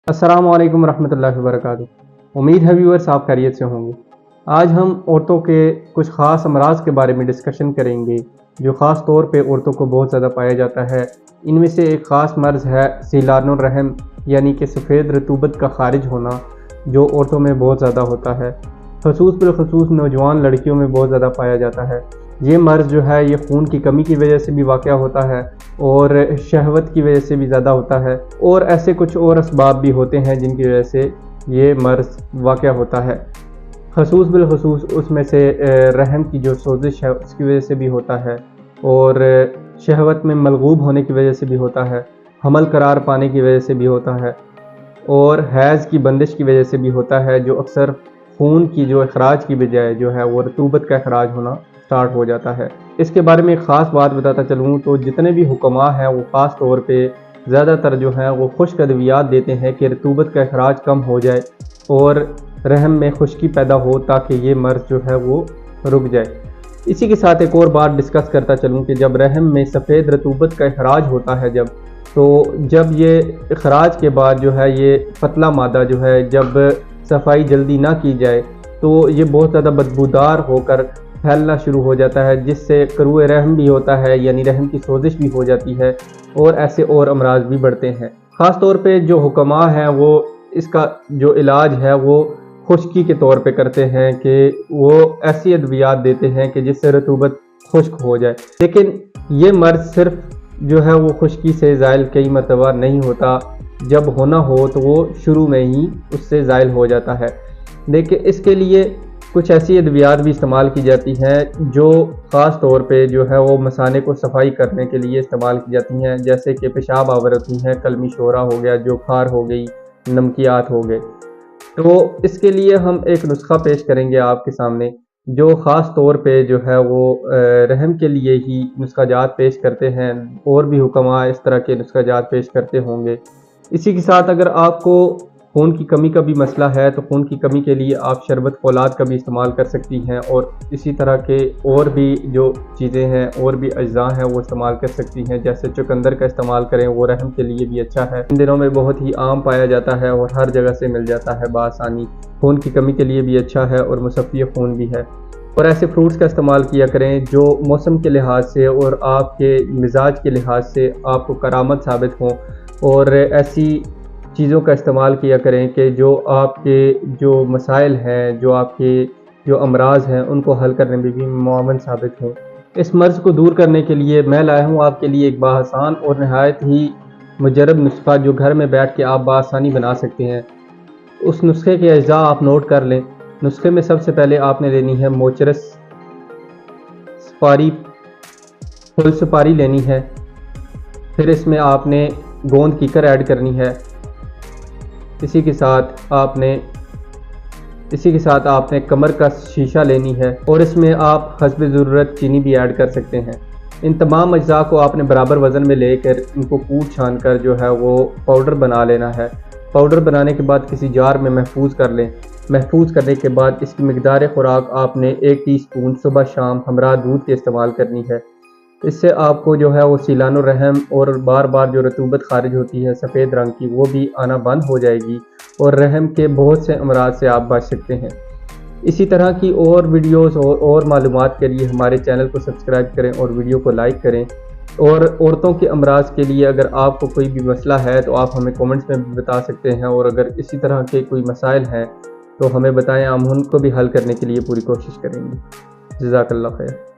अस्सलाम वालेकुम रहमतुल्लाहि वबरकातुहू। उम्मीद है व्यूअर्स आप खैरियत से होंगे। आज हम औरतों के कुछ ख़ास अमराज के बारे में डिस्कशन करेंगे जो ख़ास तौर पे औरतों को बहुत ज़्यादा पाया जाता है। इनमें से एक ख़ास मर्ज़ है सीलानुर रहम, यानी कि सफ़ेद रतूबत का ख़ारिज होना, जो औरतों में बहुत ज़्यादा होता है, ख़ुसूस बिलख़ुसूस नौजवान लड़कियों में बहुत ज़्यादा पाया जाता है। ये मर्ज़ जो है ये खून की कमी की वजह से भी वाक़या होता है और शहवत की वजह से भी ज़्यादा होता है, और ऐसे कुछ और असबाब भी होते हैं जिनकी वजह से ये मर्ज़ वाक़या होता है। ख़ुसूस बिलख़ुसूस उसमें से रहम की जो सोजिश है उसकी वजह से भी होता है, और शहवत में मलगूब होने की वजह से भी होता है, हमल करार पाने की वजह से भी होता है, और हैज़ की बंदिश की वजह से भी होता है, जो अक्सर खून की जो अखराज की बजाय जो है वो रतूबत का अखराज होना स्टार्ट हो जाता है। इसके बारे में एक ख़ास बात बताता चलूँ तो जितने भी हुक्मा हैं वो ख़ास तौर पे ज़्यादातर जो है वो खुश्क अद्वियात देते हैं कि रतूबत का अखराज कम हो जाए और रहम में खुश्की पैदा हो, ताकि ये मर्ज़ जो है वो रुक जाए। इसी के साथ एक और बात डिस्कस करता चलूँ कि जब रहम में सफ़ेद रतूबत का अखराज होता है जब ये अखराज के बाद जो है ये पतला मादा जो है जब सफाई जल्दी ना की जाए तो ये बहुत ज़्यादा बदबूदार होकर फैलना शुरू हो जाता है, जिससे करूए रहम भी होता है, यानी रहम की सोजिश भी हो जाती है, और ऐसे और अमराज भी बढ़ते हैं। ख़ास तौर पे जो हुक्मा हैं वो इसका जो इलाज है वो खुश्की के तौर पे करते हैं कि वो ऐसी अद्वियात देते हैं कि जिससे रतूबत खुश्क हो जाए, लेकिन ये मर्ज़ सिर्फ जो है वो खुश्की से ज़ाइल कई मरतबा नहीं होता। जब होना हो तो वो शुरू में ही उससे ज़ाइल हो जाता है। लेकिन इसके लिए कुछ ऐसी अद्वियात भी इस्तेमाल की जाती हैं जो ख़ास तौर पे जो है वो मसाने को सफाई करने के लिए इस्तेमाल की जाती हैं, जैसे कि पेशाब आवर होती हैं, कलमी शोरा हो गया, जोखार हो गई, नमकियात हो गए। तो इसके लिए हम एक नुस्खा पेश करेंगे आपके सामने, जो ख़ास तौर पे जो है वो रहम के लिए ही नुस्खा जात पेश करते हैं। और भी हुक्मा इस तरह के नुस्खा जात पेश करते होंगे। इसी के साथ अगर आपको खून की कमी का भी मसला है तो खून की कमी के लिए आप शरबत फौलाद का भी इस्तेमाल कर सकती हैं, और इसी तरह के और भी जो चीज़ें हैं और भी अज्जा हैं वो इस्तेमाल कर सकती हैं। जैसे चुकंदर का इस्तेमाल करें, वो रहम के लिए भी अच्छा है, इन दिनों में बहुत ही आम पाया जाता है और हर जगह से मिल जाता है बआसानी। खून की कमी के लिए भी अच्छा है और मुसफ़्फ़ी खून भी है। और ऐसे फ्रूट्स का इस्तेमाल किया करें जो मौसम के लिहाज से और आपके मिजाज के लिहाज से आपको करामत साबित हों, और ऐसी चीज़ों का इस्तेमाल किया करें कि जो आपके जो मसाइल हैं, जो आपके जो अमराज हैं उनको हल करने में भी मुआवन साबित हों। इस मर्ज़ को दूर करने के लिए मैं लाया हूँ आपके लिए एक बाआसान और नहायत ही मुजरब नुस्खा, जो घर में बैठ के आप बाआसानी बना सकते हैं। उस नुस्खे के अज्जा आप नोट कर लें। नुस्खे में सबसे पहले आपने लेनी है मोचरस सुपारी, फुल सुपारी लेनी है। फिर इसमें आपने गोंद कीकर ऐड करनी है। इसी के साथ आपने कमर का शीशा लेनी है, और इसमें आप हस्ब ज़रूरत चीनी भी ऐड कर सकते हैं। इन तमाम अज्जा को आपने बराबर वज़न में लेकर इनको कूट छान कर जो है वो पाउडर बना लेना है। पाउडर बनाने के बाद किसी जार में महफूज कर लें। महफूज करने के बाद इसकी मिकदार खुराक आपने 1 टीस्पून सुबह शाम हमरा दूध के इस्तेमाल करनी है। इससे आपको जो है वो सीलानुर रहम और बार बार जो रतूबत खारिज होती है सफ़ेद रंग की, वो भी आना बंद हो जाएगी, और रहम के बहुत से अमराज से आप बच सकते हैं। इसी तरह की और वीडियोस और मालूमात के लिए हमारे चैनल को सब्सक्राइब करें और वीडियो को लाइक करें। और औरतों के अमराज के लिए अगर आपको कोई भी मसला है तो आप हमें कमेंट्स में भी बता सकते हैं, और अगर इसी तरह के कोई मसाइल हैं तो हमें बताएं, हम उनको भी हल करने के लिए पूरी कोशिश करेंगे। जज़ाकल्लाह खैर।